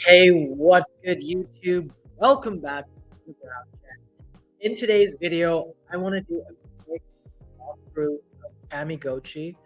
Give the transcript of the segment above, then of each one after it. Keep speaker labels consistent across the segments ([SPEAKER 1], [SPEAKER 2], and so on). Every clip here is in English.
[SPEAKER 1] Hey, what's good, YouTube? Welcome back to the Brown Chat. In today's video, I want to do a quick walkthrough of Kamigotchi.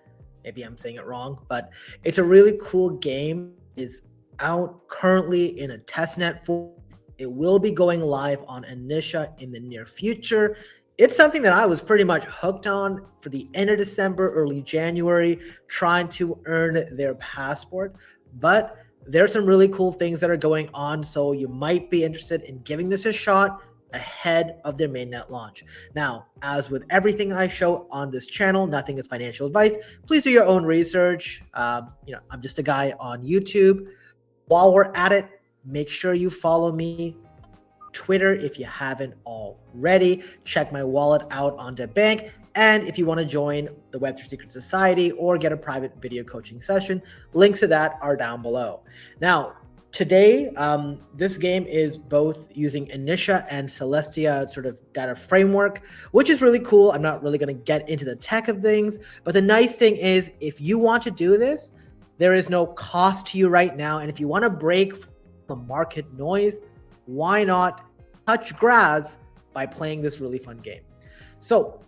[SPEAKER 1] Maybe I'm saying it wrong, but it's a really cool game. It's out currently in a testnet form. It will be going live on Anisha in the near future. It's something that I was pretty much hooked on for the end of December, early January, trying to earn their passport. But there's some really cool things that are going on, so you might be interested in giving this a shot ahead of their mainnet launch. Now, as with everything I show on this channel, nothing is financial advice. Please do your own research. I'm just a guy on YouTube. While we're at it, make sure you follow me Twitter if you haven't already. Check my wallet out on the bank. And if you want to join the Web3 Secret Society or get a private video coaching session, links to that are down below. Now, today, this game is both using Anisha and Celestia sort of data framework, which is really cool. I'm not really going to get into the tech of things, but the nice thing is if you want to do this, there is no cost to you right now. And if you want to break from the market noise, why not touch grass by playing this really fun game? So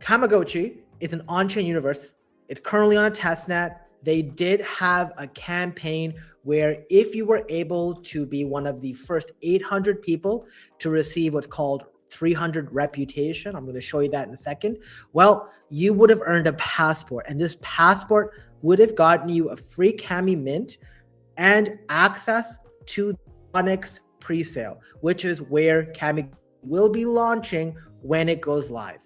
[SPEAKER 1] Kamigotchi is an on-chain universe. It's currently on a testnet. They did have a campaign where if you were able to be one of the first 800 people to receive what's called 300 reputation, I'm going to show you that in a second, well, you would have earned a passport. And this passport would have gotten you a free Kami mint and access to Onyx presale, which is where Kami will be launching when it goes live.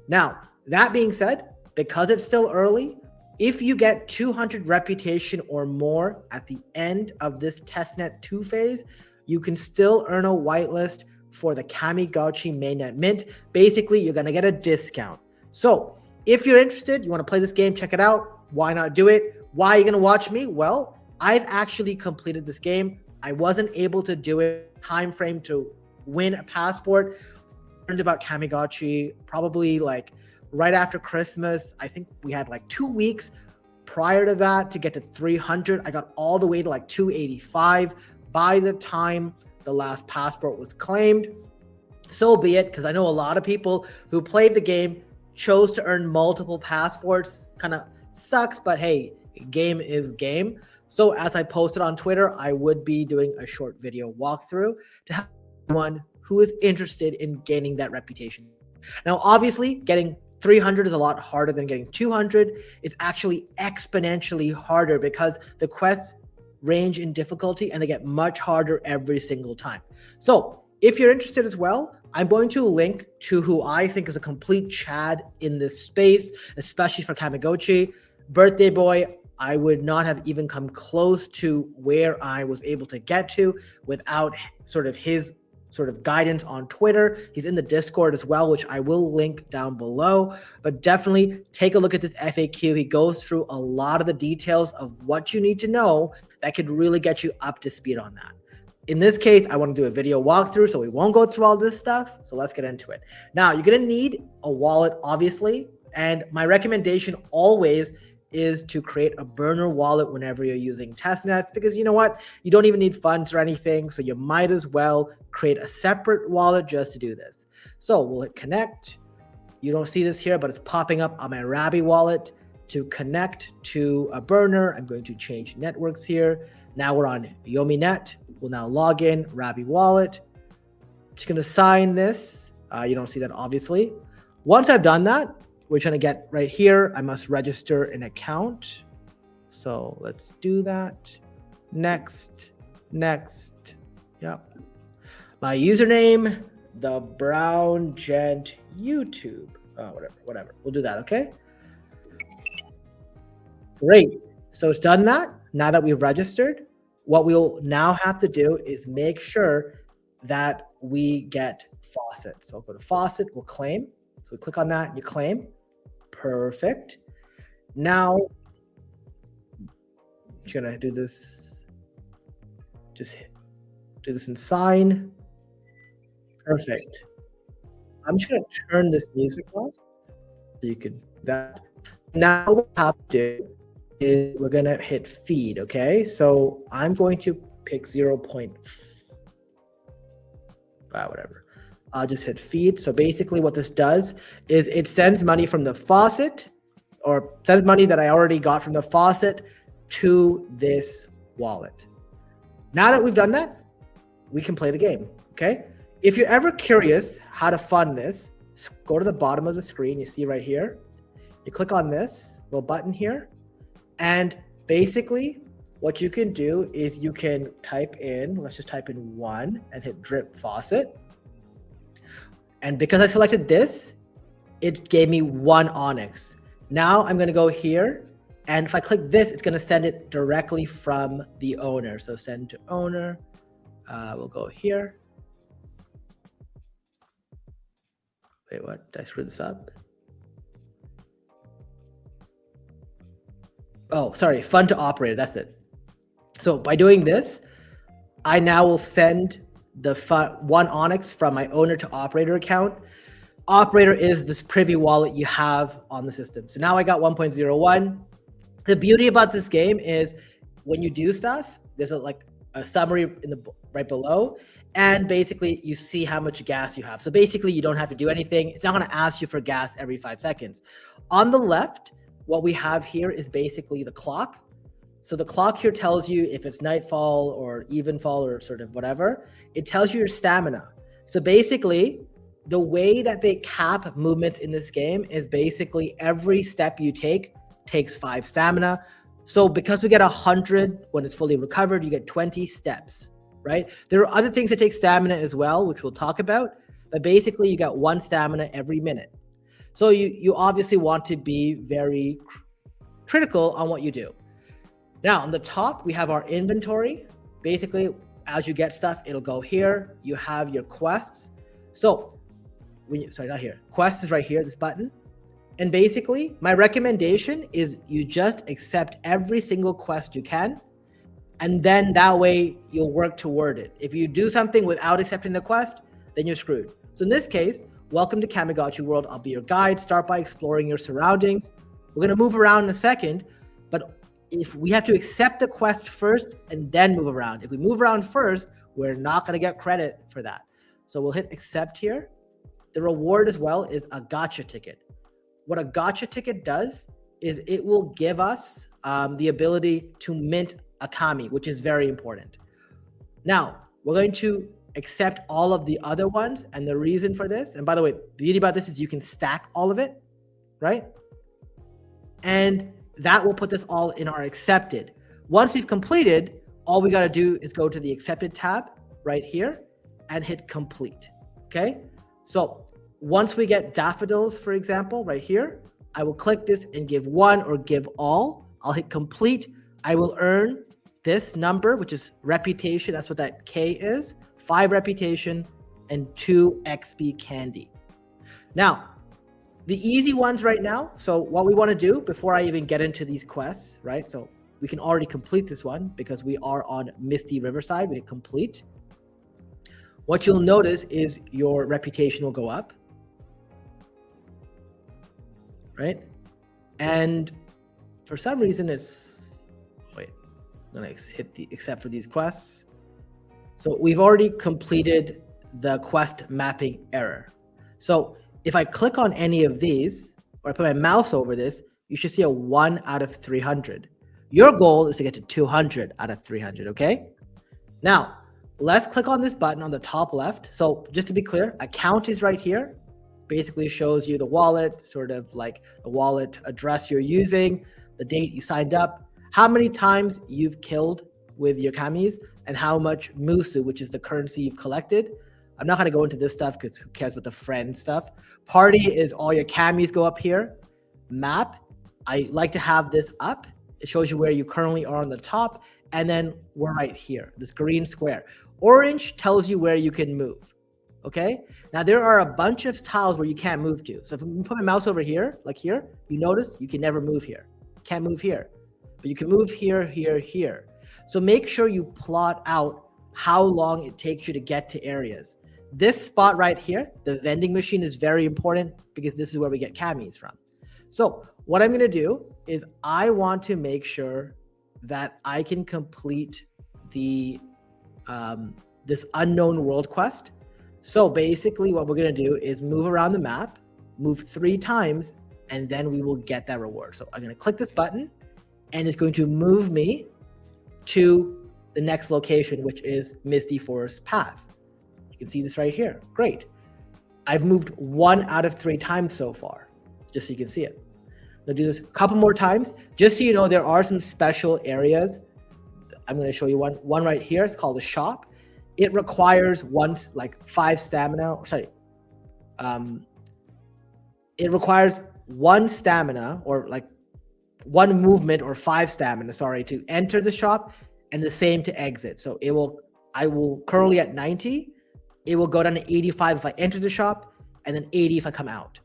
[SPEAKER 1] Now, that being said, because it's still early, if you get 200 reputation or more at the end of this testnet 2 phase, you can still earn a whitelist for the Kamigotchi mainnet mint. Basically, you're going to get a discount. So if you're interested, you want to play this game, check it out. Why not do it? Why are you going to watch me? Well, I've actually completed this game. I wasn't able to do it time frame to win a passport. Learned about Kamigotchi probably like right after Christmas. I think we had like 2 weeks prior to that to get to 300. I got all the way to like 285 by the time the last passport was claimed. So be it, because I know a lot of people who played the game chose to earn multiple passports. Kind of sucks, but hey, game is game. So as I posted on Twitter, I would be doing a short video walkthrough to help anyone who is interested in gaining that reputation. Now, obviously, getting 300 is a lot harder than getting 200. It's actually exponentially harder because the quests range in difficulty and they get much harder every single time. So if you're interested as well, I'm going to link to who I think is a complete Chad in this space, especially for Kamigotchi. Birthday Boy, I would not have even come close to where I was able to get to without his guidance on Twitter. He's in the Discord as well, which I will link down below. But definitely take a look at this FAQ. He goes through a lot of the details of what you need to know that could really get you up to speed on that. In this case, I want to do a video walkthrough, so we won't go through all this stuff. So let's get into it. Now, you're going to need a wallet, obviously. And my recommendation always is to create a burner wallet whenever you're using testnets, because you know what? You don't even need funds or anything. So you might as well create a separate wallet just to do this. So we'll hit connect. You don't see this here, but it's popping up on my Rabby wallet. To connect to a burner, I'm going to change networks here. Now we're on YomiNet. We'll now log in, Rabby wallet. Just going to sign this. You don't see that, obviously. Once I've done that, we're trying to get right here. I must register an account. So let's do that. Next. Yep. My username, the Brown Gent YouTube. Oh, whatever. We'll do that, okay? Great. So it's done that. Now that we've registered, what we'll now have to do is make sure that we get faucet. So I'll go to faucet, we'll claim. So we click on that and you claim. Perfect. Now, I'm just gonna do this. Just do this and sign. Perfect. I'm just gonna turn this music off so you can that. Now what we have to do is we're gonna hit feed. Okay, so I'm going to pick 0. Whatever. I'll just hit feed. So basically what this does is it sends money from the faucet, or sends money that I already got from the faucet to this wallet. Now that we've done that, we can play the game, okay? If you're ever curious how to fund this, go to the bottom of the screen. You see right here, you click on this little button here, and basically what you can do is you can type in, let's just type in 1 and hit drip faucet. And because I selected this, it gave me 1 Onyx. Now I'm gonna go here, and if I click this, it's gonna send it directly from the owner. So send to owner, we'll go here. Wait, what, did I screw this up? Oh, sorry, fund to operator, that's it. So by doing this, I now will send the 1 Onyx from my owner to operator account. Operator is this privy wallet you have on the system. So now I got 1.01. The beauty about this game is when you do stuff, there's a summary in the right below, and basically you see how much gas you have. So basically you don't have to do anything. It's not going to ask you for gas every 5 seconds. On the left, what we have here is basically the clock. So the clock here tells you if it's nightfall or evenfall or sort of whatever. It tells you your stamina. So basically, the way that they cap movements in this game is basically every step you take takes 5 stamina. So because we get 100 when it's fully recovered, you get 20 steps, right? There are other things that take stamina as well, which we'll talk about. But basically, you got 1 stamina every minute. So you obviously want to be very critical on what you do. Now, on the top, we have our inventory. Basically, as you get stuff, it'll go here. You have your quests. So, sorry, not here. Quest is right here, this button. And basically, my recommendation is you just accept every single quest you can. And then that way, you'll work toward it. If you do something without accepting the quest, then you're screwed. So in this case, welcome to Kamigotchi World. I'll be your guide. Start by exploring your surroundings. We're going to move around in a second, but if we have to accept the quest first and then move around. If we move around first, we're not going to get credit for that. So we'll hit accept here. The reward as well is a gotcha ticket. What a gotcha ticket does is it will give us the ability to mint a kami, which is very important. Now, we're going to accept all of the other ones. And the reason for this, and by the way, the beauty about this is you can stack all of it, right? And that will put this all in our accepted. Once we've completed, all we got to do is go to the accepted tab right here and hit complete. Okay. So once we get daffodils, for example, right here, I will click this and give 1 or give all. I'll hit complete. I will earn this number, which is reputation. That's what that K is. 5 reputation and 2 XP candy. Now, the easy ones right now. So what we want to do before I even get into these quests, right? So we can already complete this one because we are on Misty Riverside. We hit complete. What you'll notice is your reputation will go up, right? And for some reason it's, wait, I'm going to hit the accept for these quests. So we've already completed the quest mapping error. So if I click on any of these, or I put my mouse over this, you should see a 1 out of 300. Your goal is to get to 200 out of 300, okay? Now, let's click on this button on the top left. So just to be clear, account is right here. Basically shows you the wallet, sort of like the wallet address you're using, the date you signed up, how many times you've killed with your kamis, and how much musu, which is the currency you've collected. I'm not going to go into this stuff because who cares with the friend stuff. Party is all your kamis go up here. Map, I like to have this up. It shows you where you currently are on the top. And then we're right here, this green square. Orange tells you where you can move. Okay. Now there are a bunch of tiles where you can't move to. So if I put my mouse over here, like here, you notice you can never move here. Can't move here. But you can move here, here, here. So make sure you plot out how long it takes you to get to areas. This spot right here, the vending machine, is very important because this is where we get kamis from. So what I'm going to do is I want to make sure that I can complete the this unknown world quest. So basically what we're going to do is move around the map, move 3 times, and then we will get that reward. So I'm going to click this button, and it's going to move me to the next location, which is Misty Forest Path. You can see this right here. Great. I've moved 1 out of 3 times so far, just so you can see it. I'll do this a couple more times, just so you know there are some special areas. I'm going to show you one right here. It's called a shop. It requires 5 stamina. It requires 1 stamina, or like 1 movement, or 5 stamina, to enter the shop, and the same to exit. So I will currently at 90. It will go down to 85 if I enter the shop, and then 80 if I come out.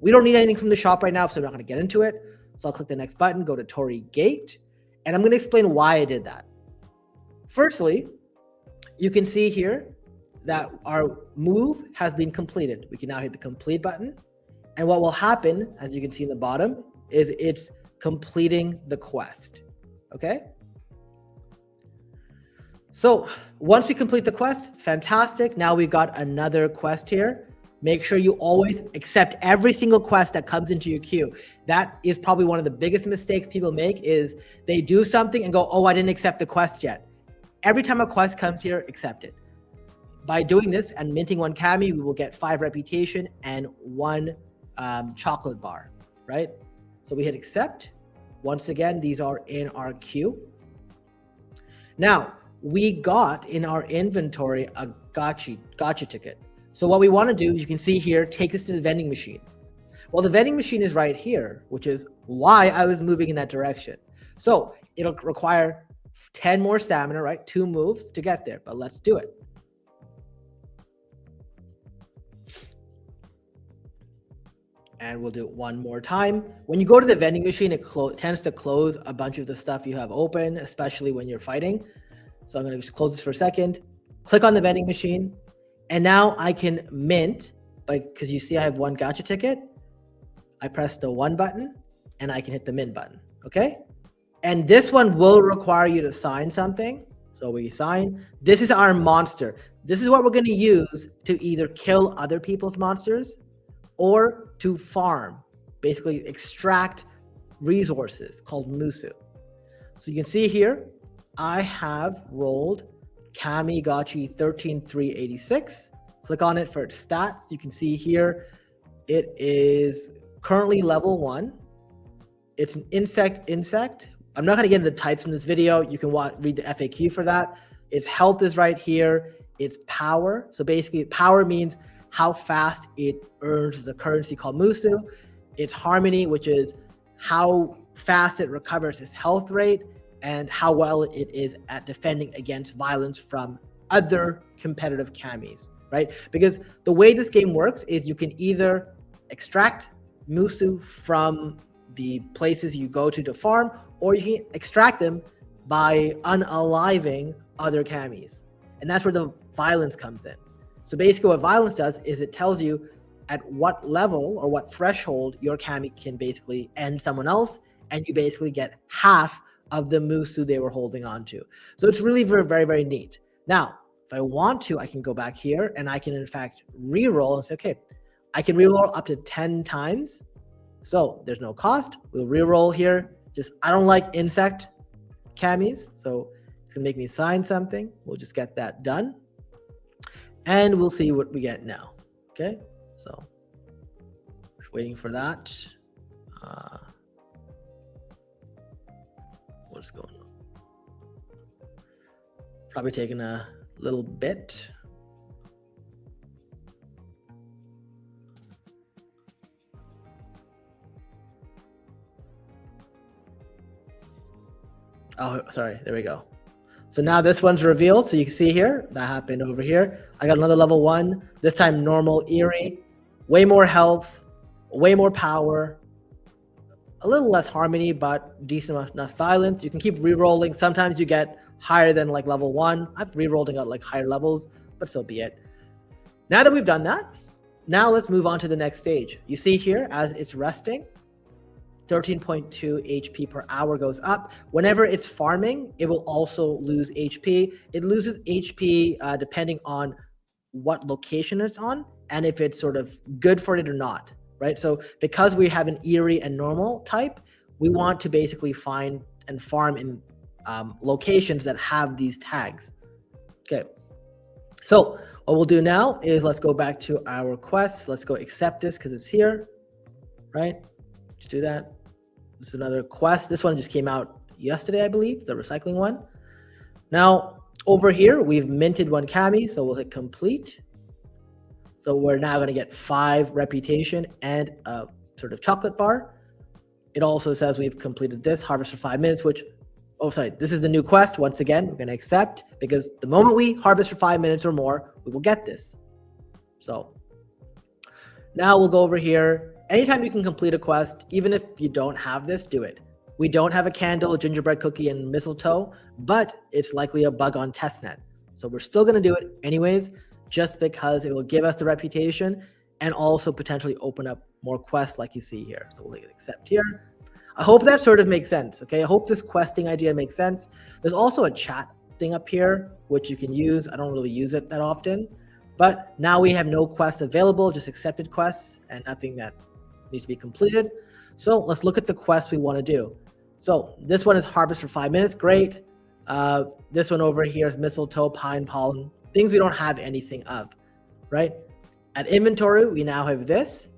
[SPEAKER 1] We don't need anything from the shop right now, so I'm not going to get into it. So I'll click the next button, go to Torii Gate, and I'm going to explain why I did that. Firstly, you can see here that our move has been completed. We can now hit the complete button. And what will happen, as you can see in the bottom, is it's completing the quest. Okay? So once we complete the quest, fantastic. Now we've got another quest here. Make sure you always accept every single quest that comes into your queue. That is probably one of the biggest mistakes people make, is they do something and go, oh, I didn't accept the quest yet. Every time a quest comes here, accept it. By doing this and minting 1 Kami, we will get 5 reputation and 1 chocolate bar, right? So we hit accept. Once again, these are in our queue. Now, we got in our inventory a gotcha ticket. So what we want to do, you can see here, take this to the vending machine. Well, the vending machine is right here, which is why I was moving in that direction. So it'll require 10 more stamina, right? 2 moves to get there, but let's do it. And we'll do it one more time. When you go to the vending machine, it tends to close a bunch of the stuff you have open, especially when you're fighting. So I'm going to just close this for a second. Click on the vending machine. And now I can mint, because you see I have 1 gacha ticket. I press the 1 button, and I can hit the mint button, okay? And this one will require you to sign something. So we sign. This is our monster. This is what we're going to use to either kill other people's monsters or to farm, basically extract resources called musu. So you can see here, I have rolled Kamigotchi 13386. Click on it for its stats. You can see here, it is currently level 1. It's an insect. I'm not going to get into the types in this video. You can read the FAQ for that. Its health is right here. Its power. So basically, power means how fast it earns the currency called musu. Its harmony, which is how fast it recovers its health rate, and how well it is at defending against violence from other competitive kamis, right? Because the way this game works is you can either extract musu from the places you go to farm, or you can extract them by unaliving other kamis. And that's where the violence comes in. So basically what violence does is it tells you at what level or what threshold your kami can basically end someone else, and you basically get half of the musu they were holding on to. So it's really very, very, very neat. Now, if I want to, I can go back here and I can in fact re-roll and say, okay, I can re-roll up to 10 times. So there's no cost. We'll re-roll here. I don't like insect kamis, so it's gonna make me sign something. We'll just get that done. And we'll see what we get now. Okay, so just waiting for that. What's going on? Probably taking a little bit. Oh, sorry. There we go. So now this one's revealed. So you can see here, that happened over here. I got another level 1, this time normal Eerie, way more health, way more power, a little less harmony, but decent enough violence. You can keep re-rolling. Sometimes you get higher than like level 1. I've re-rolled and got like higher levels, but so be it. Now that we've done that, now let's move on to the next stage. You see here, as it's resting, 13.2 HP per hour goes up. Whenever it's farming, it will also lose HP. It loses HP depending on what location it's on and if it's sort of good for it or not, right? So because we have an eerie and normal type, we want to basically find and farm in locations that have these tags. Okay. So what we'll do now is let's go back to our quests. Let's go accept this because it's here, right? Just do that. This is another quest. This one just came out yesterday, I believe, the recycling one. Now, over here, we've minted one Kami, so we'll hit complete. So we're now going to get 5 reputation and a sort of chocolate bar. It also says we've completed this, harvest for 5 minutes, which, oh, sorry, this is the new quest. Once again, we're going to accept because the moment we harvest for 5 minutes or more, we will get this. So now we'll go over here. Anytime you can complete a quest, even if you don't have this, do it. We don't have a candle, a gingerbread cookie, and mistletoe, but it's likely a bug on testnet. So we're still going to do it anyways, just because it will give us the reputation and also potentially open up more quests like you see here. So we'll hit accept here. I hope that sort of makes sense, okay? I hope this questing idea makes sense. There's also a chat thing up here, which you can use. I don't really use it that often, but now we have no quests available, just accepted quests and nothing that needs to be completed. So let's look at the quest we want to do. So this one is harvest for 5 minutes. Great. This one over here is mistletoe, pine pollen, things we don't have anything of, right? At inventory, we now have this.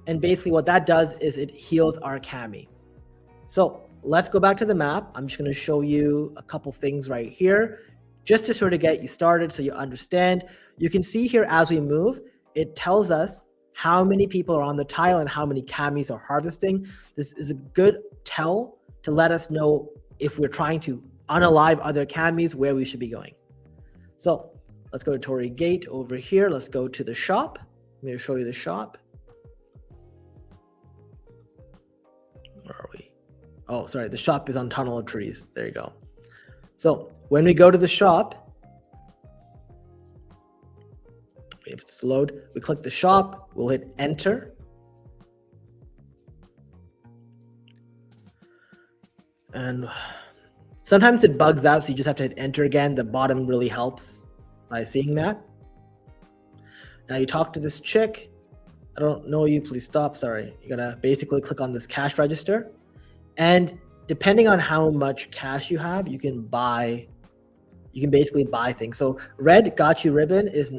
[SPEAKER 1] And basically what that does is it heals our Kami. So let's go back to the map. I'm just going to show you a couple things right here, just to sort of get you started so you understand. You can see here as we move, it tells us how many people are on the tile and how many Kamis are harvesting. This is a good tell to let us know if we're trying to unalive other Kamis, where we should be going. So let's go to Torii Gate over here. Let's go to the shop. I'm going to show you the shop. Where are we? Oh, sorry. The shop is on Tunnel of Trees. There you go. So when we go to the shop, if it's load, we click the shop, we'll hit enter. And sometimes it bugs out, so you just have to hit enter again. The bottom really helps by seeing that. Now you talk to this chick. I don't know you, please stop. Sorry. You gotta basically click on this cash register. And depending on how much cash you have, you can basically buy things. So red Gotchi ribbon is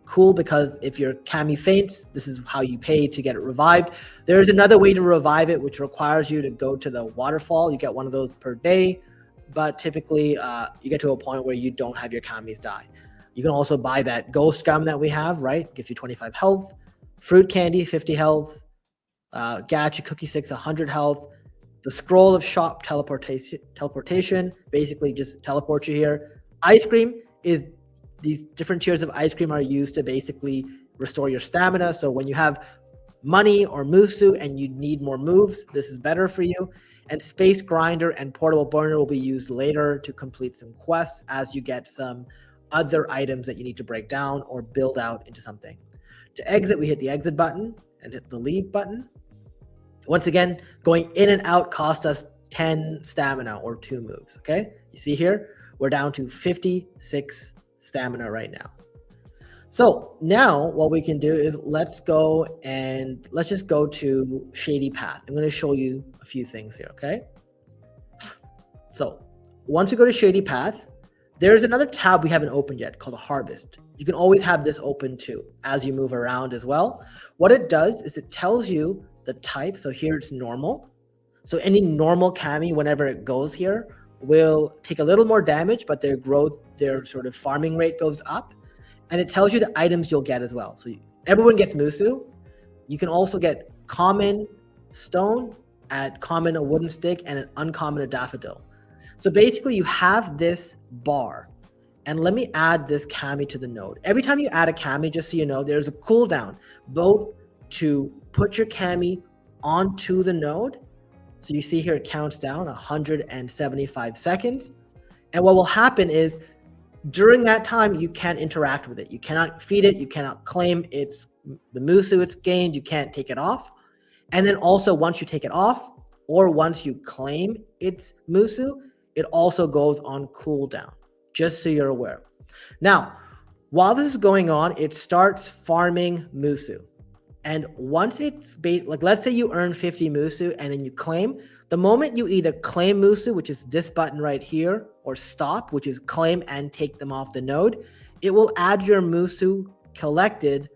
[SPEAKER 1] cool because if your Kami faints, this is how you pay to get it revived. There's another way to revive it, which requires you to go to the waterfall. You get one of those per day, but typically you get to a point where you don't have your Kamis die. You can also buy that ghost gum that we have, right? Gives you 25 health, fruit candy, 50 health, gacha cookie sticks, 100 health. The scroll of shop teleportation basically just teleports you here. Ice cream is these different tiers of ice cream are used to basically restore your stamina. So when you have money or Musu and you need more moves, this is better for you. And space grinder and portable burner will be used later to complete some quests as you get some other items that you need to break down or build out into something. To exit, we hit the exit button and hit the leave button. Once again, going in and out cost us 10 stamina or 2 moves, okay? You see here, we're down to 56 stamina right now. So now what we can do is let's just go to Shady Path. I'm going to show you a few things here, okay? So once we go to Shady Path, there's another tab we haven't opened yet called Harvest. You can always have this open too as you move around as well. What it does is it tells you the type. So here it's normal. So any normal Kami, whenever it goes here, will take a little more damage, but their growth, their sort of farming rate goes up. And it tells you the items you'll get as well. So everyone gets Musu. You can also get common stone, at common a wooden stick, and an uncommon a daffodil. So basically you have this bar. And let me add this Kami to the node. Every time you add a Kami, just so you know, there's a cooldown, both to put your Kami onto the node. So you see here it counts down 175 seconds. And what will happen is during that time, you can't interact with it. You cannot feed it. You cannot claim the Musu it's gained. You can't take it off. And then also once you take it off, or once you claim its Musu, it also goes on cooldown, just so you're aware. Now, while this is going on, it starts farming Musu. And once it's like, let's say you earn 50 Musu and then you claim, the moment you either claim Musu, which is this button right here, or stop, which is claim and take them off the node, it will add your Musu collected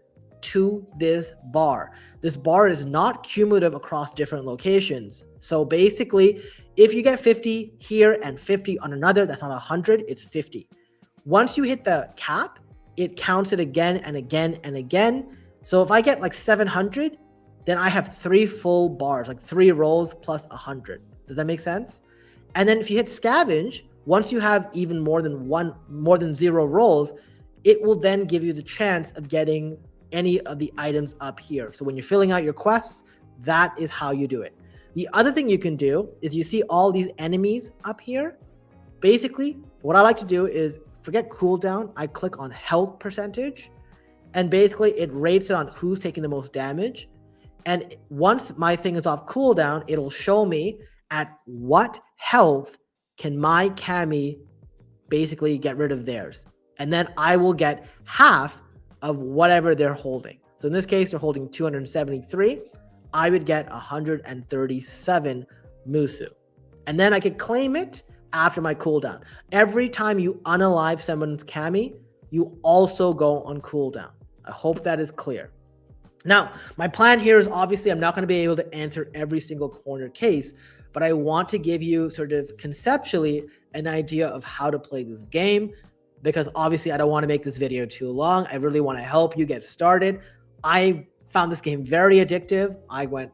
[SPEAKER 1] to this bar. This bar is not cumulative across different locations. So basically, if you get 50 here and 50 on another, that's not 100, it's 50. Once you hit the cap, it counts it again and again and again. So if I get like 700, then I have 3 full bars, like 3 rolls plus 100. Does that make sense? And then if you hit scavenge, once you have even more than 0 rolls, it will then give you the chance of getting any of the items up here. So when you're filling out your quests, that is how you do it. The other thing you can do is you see all these enemies up here. Basically, what I like to do is forget cooldown. I click on health percentage, and basically it rates it on who's taking the most damage. And once my thing is off cooldown, it'll show me at what health can my Kami basically get rid of theirs. And then I will get half of whatever they're holding. So in this case, they're holding 273. I would get 137 Musu. And then I could claim it after my cooldown. Every time you unalive someone's Kami, you also go on cooldown. I hope that is clear. Now, my plan here is obviously I'm not going to be able to answer every single corner case, but I want to give you sort of conceptually an idea of how to play this game, because obviously I don't want to make this video too long. I really want to help you get started. I found this game very addictive. I went,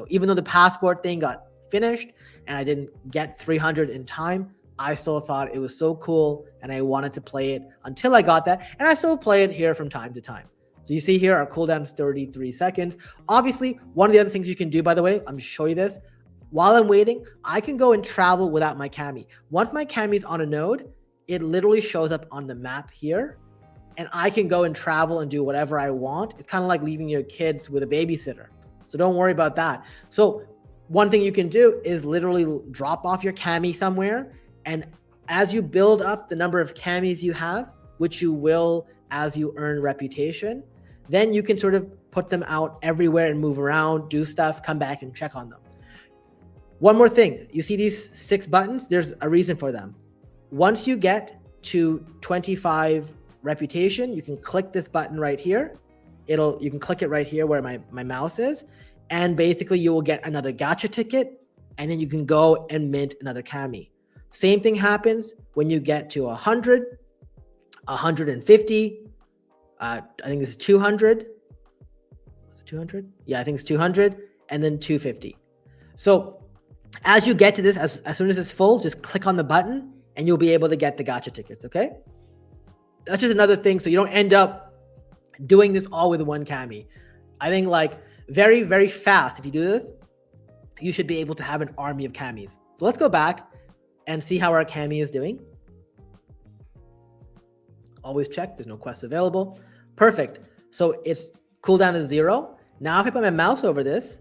[SPEAKER 1] even though the passport thing got finished and I didn't get 300 in time, I still thought it was so cool and I wanted to play it until I got that. And I still play it here from time to time. So you see here, our cooldown is 33 seconds. Obviously, one of the other things you can do, by the way, I'm going to show you this. While I'm waiting, I can go and travel without my Kami. Once my Kami is on a node, it literally shows up on the map here, and I can go and travel and do whatever I want. It's kind of like leaving your kids with a babysitter. So don't worry about that. So one thing you can do is literally drop off your Kami somewhere, and as you build up the number of Kamis you have, which you will as you earn reputation, then you can sort of put them out everywhere and move around, do stuff, come back and check on them. One more thing, you see these 6 buttons? There's a reason for them. Once you get to 25 reputation, you can click this button right here. You can click it right here where my mouse is, and basically you will get another gacha ticket, and then you can go and mint another Kami. Same thing happens when you get to 100, 150, I think this is 200. Was it 200? Yeah, I think it's 200, and then 250. So as you get to this, as soon as it's full, just click on the button and you'll be able to get the gacha tickets, okay? That's just another thing, so you don't end up doing this all with one Kami. I think like very, very fast, if you do this, you should be able to have an army of Kamis. So let's go back and see how our Kami is doing. Always check, there's no quests available. Perfect. So it's cooldown is 0. Now if I put my mouse over this,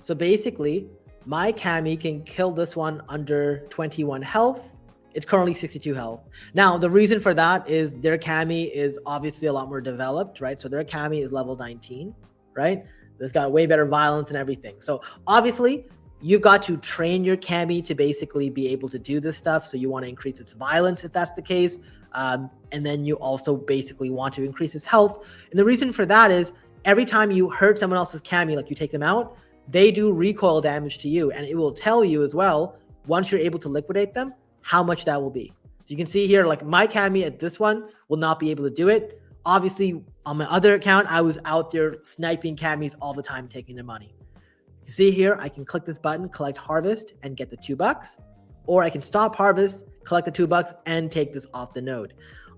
[SPEAKER 1] so basically my Kami can kill this one under 21 health. It's currently 62 health. Now, the reason for that is their Kami is obviously a lot more developed, right? So their Kami is level 19, right? It's got way better violence and everything. So obviously, you've got to train your Kami to basically be able to do this stuff. So you want to increase its violence if that's the case. And then you also basically want to increase its health. And the reason for that is every time you hurt someone else's Kami, like you take them out, they do recoil damage to you. And it will tell you as well, once you're able to liquidate them, how much that will be. So you can see here, like my Kami at this one will not be able to do it. Obviously, on my other account, I was out there sniping Kamis all the time, taking their money. You see here, I can click this button, collect harvest, and get the $2. Or I can stop harvest, collect the $2, and take this off the node.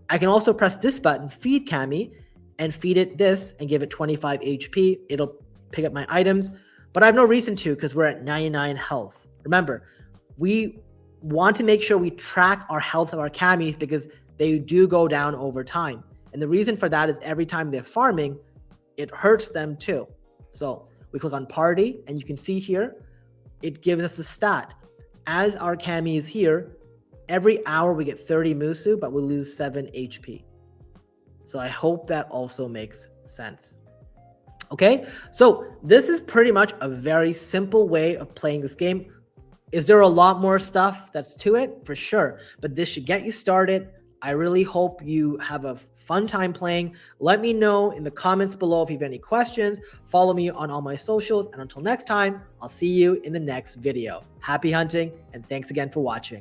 [SPEAKER 1] I can also press this button, feed Kami, and feed it this and give it 25 HP. It'll pick up my items, but I have no reason to because we're at 99 health. Remember, we want to make sure we track our health of our Kamis because they do go down over time. And the reason for that is every time they're farming, it hurts them too. So we click on party and you can see here, it gives us a stat. As our Kami is here, every hour we get 30 Musu, but we lose 7 HP. So I hope that also makes sense. Okay, so this is pretty much a very simple way of playing this game. Is there a lot more stuff that's to it? For sure, but this should get you started. I really hope you have a fun time playing. Let me know in the comments below if you have any questions. Follow me on all my socials, and until next time, I'll see you in the next video. Happy hunting, and thanks again for watching.